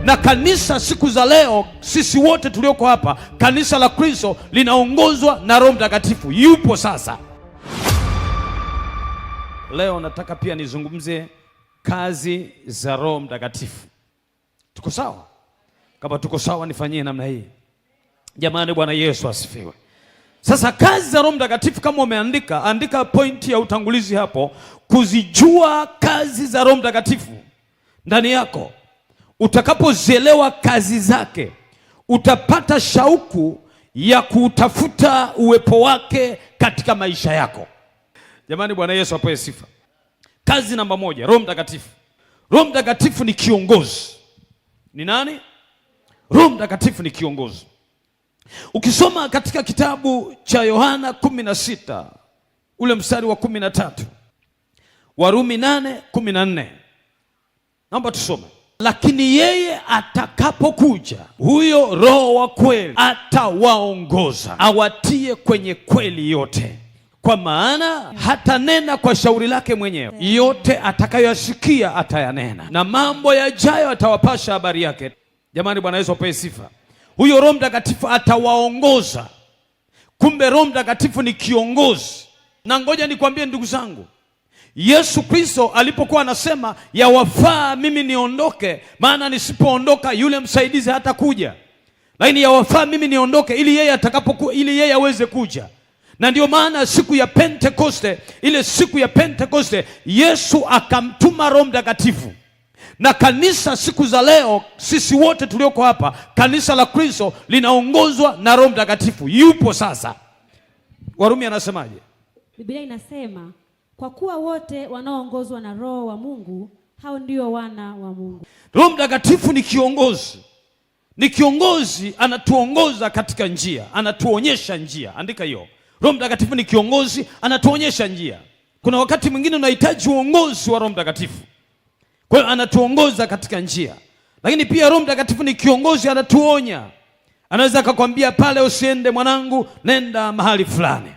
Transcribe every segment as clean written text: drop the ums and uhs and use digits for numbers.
Na kanisa siku za leo, sisi wote tulioko hapa, kanisa la Kristo linaongozwa na Roho Mtakatifu. Yupo sasa. Leo nataka pia nizungumze kazi za Roho Mtakatifu. Tuko sawa? Kama tuko sawa, nifanyie namna hii. Jamani, Bwana Yesu asifiwe. Sasa kazi za Roho Mtakatifu, kama umeandika, andika pointi ya utangulizi hapo, kuzijua kazi za Roho Mtakatifu ndani yako. Utakapozielewa kazi zake, utapata shauku ya kutafuta uwepo wake katika maisha yako. Jamani, Bwana Yesu apewe sifa. Kazi namba moja, Roho Mtakatifu. Roho Mtakatifu ni kiongozi. Ni nani? Roho Mtakatifu ni kiongozi. Ukisoma katika kitabu cha Yohana 16 ule mstari wa 13, Warumi 8:14, naomba tusome. Lakini yeye atakapokuja, huyo Roho wa kweli, atawaongoza awatie kwenye kweli yote, kwa maana hatanena kwa shauri lake mwenyewe, yote atakayoyasikia atayanena, na mambo yajayo atawapasha habari yake. Jamani, Bwana Yesu apewe sifa. Huyo Roho Mtakatifu atawaongoza. Kumbe Roho Mtakatifu ni kiongozi. Na ngoja nikwambie ndugu zangu, Yesu Kristo alipokuwa anasema yawafaa mimi niondoke, maana nisipoondoka yule msaidizi hatakuja, lakini yawafaa mimi niondoke ili yeye aweze kuja. Na ndio maana siku ya Pentekoste, ile siku ya Pentekoste, Yesu akamtuma Roho Mtakatifu. Na kanisa siku za leo, sisi wote tulioko hapa, kanisa la Kristo linaongozwa na Roho Mtakatifu. Yupo sasa. Warumi anasemaje? Biblia inasema, kwa kuwa wote wanaoongozwa na Roho wa Mungu, hao ndio wana wa Mungu. Roho Mtakatifu ni kiongozi. Ni kiongozi, anatuongoza katika njia, anatuonyesha njia. Andika hiyo. Roho Mtakatifu ni kiongozi, anatuonyesha njia. Kuna wakati mwingine unahitaji uongozi wa Roho Mtakatifu. Kwa hiyo anatuongoza katika njia. Lakini pia Roho Mtakatifu ni kiongozi, anatuonya. Anaweza akakwambia pale usiende mwanangu, nenda mahali fulani.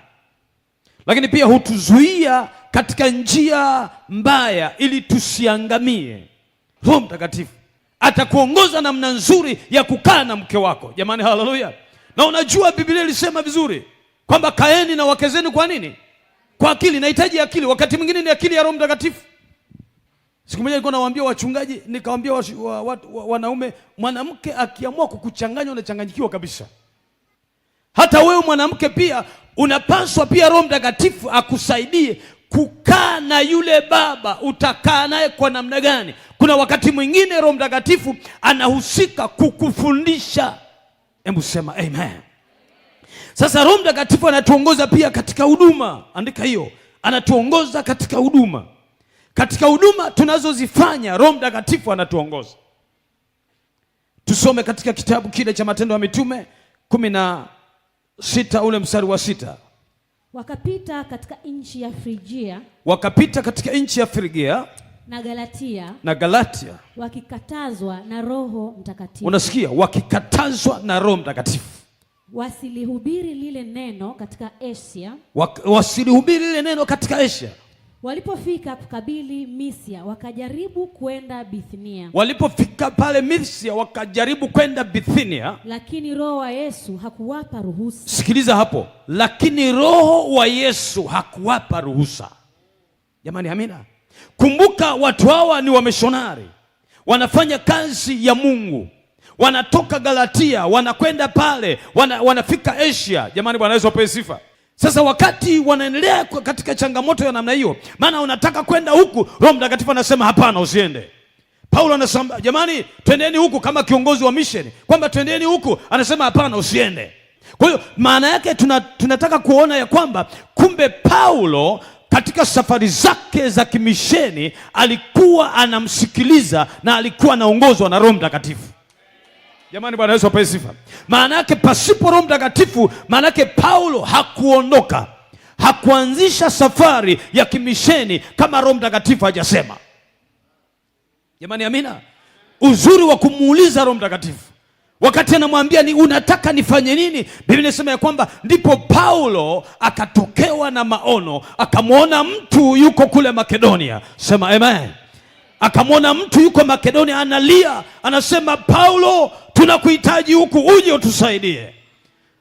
Lakini pia hutuzuia katika njia mbaya ili tusiangamie. Roho Mtakatifu atakuongoza namna nzuri ya kukaa na mke wako. Jamani, haleluya. Na unajua Biblia ilisema vizuri kwamba kaeni na wake zenu kwa nini? Kwa akili. Nahitaji akili. Wakati mwingine ni akili ya Roho Mtakatifu. Siku moja nilikuwa nawaambia wachungaji, nikawaambia wanaume, mwanamke akiamua kukuchanganya unachanganyikiwa kabisa. Hata wewe mwanamke pia unapaswa pia Roho Mtakatifu akusaidie kukaa na yule baba. Utakaa naye kwa namna gani? Kuna wakati mwingine Roho Mtakatifu anahusika kukufundisha. Hebu sema amen. Sasa Roho Mtakatifu anatuongoza pia katika huduma. Andika hiyo. Anatuongoza katika huduma. Katika huduma tunazozifanya, Roho Mtakatifu anatuongoza. Tusome katika kitabu kile cha Matendo ya Mitume 16 ule mstari wa 6. Wakapita katika nchi ya Frigia. Wakapita katika nchi ya Frigia na Galatia. Wakikatazwa na Roho Mtakatifu. Unasikia? Wakikatazwa na Roho Mtakatifu. Wasilihubiri lile neno katika Asia. Wasilihubiri lile neno katika Asia. Walipofika kukabili Misia, wakajaribu kwenda Bithinia. Walipofika pale Misia, wakajaribu kwenda Bithinia, lakini Roho wa Yesu hakuwapa ruhusa. Sikiliza hapo. Lakini Roho wa Yesu hakuwapa ruhusa. Jamani, amina. Kumbuka watu hawa ni wamishonari. Wanafanya kazi ya Mungu. Wanatoka Galatia, wanakwenda pale, wanafika Asia. Jamani, Bwana Yesu apewe sifa. Sasa wakati wanaendelea katika changamoto ya namna hiyo, maana unataka kwenda huku, Roho Mtakatifu anasema hapana, usiende. Paulo anasema jamani, twendeni huku, kama kiongozi wa mission, kwamba twendeni huku, anasema hapana, usiende. Kwa hiyo maana yake tunataka kuona ya kwamba kumbe Paulo katika safari zake za kimisheni alikuwa anamsikiliza na alikuwa anaongozwa na Roho Mtakatifu. Jamani, Bwana Yesu apewe sifa. Maana yake pasipo Roho Mtakatifu, maana yake Paulo hakuondoka, hakuanzisha safari ya kimisheni kama Roho Mtakatifu hajasema. Jamani, amina. Uzuri wa kumuuliza Roho Mtakatifu wakati anamwambia ni unataka nifanye nini, Biblia inasema ya kwamba ndipo Paulo akatokewa na maono, akamwona mtu yuko kule Makedonia. Sema amen. akamwona mtu yuko Makedonia analia, anasema, Paulo, tunakuhitaji huku, uje utusaidie.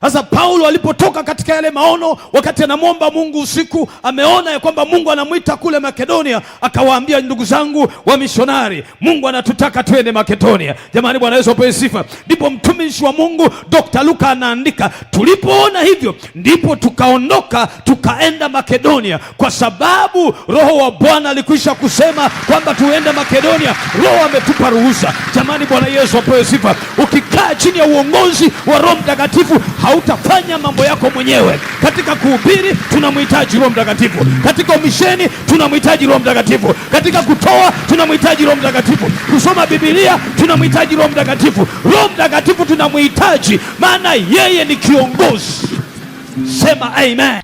Sasa Paulo alipotoka katika yale maono, wakati anamwomba Mungu usiku, ameona ya kwamba Mungu anamwita kule Makedonia, akawaambia, ndugu zangu wa mishonari, Mungu anatutaka tuende Makedonia. Jamani, Bwana Yesu apewe sifa. Ndipo mtumishi wa Mungu Dr. Luka anaandika, tulipoona hivyo ndipo tukaondoka tukaenda Makedonia, kwa sababu Roho wa Bwana alikwisha kusema kwamba tuende Makedonia. Roho ametupa ruhusa. Jamani, Bwana Yesu apewe sifa. Ukikaa chini ya uongozi wa Roho Mtakatifu hautafanya mambo yako mwenyewe. Katika kuhubiri tunamhitaji Roho Mtakatifu, katika umisheni tunamhitaji Roho Mtakatifu, katika kutoa tunamhitaji Roho Mtakatifu, kusoma Biblia tunamhitaji Roho Mtakatifu. Roho Mtakatifu tunamhitaji, maana yeye ni kiongozi. Sema amen.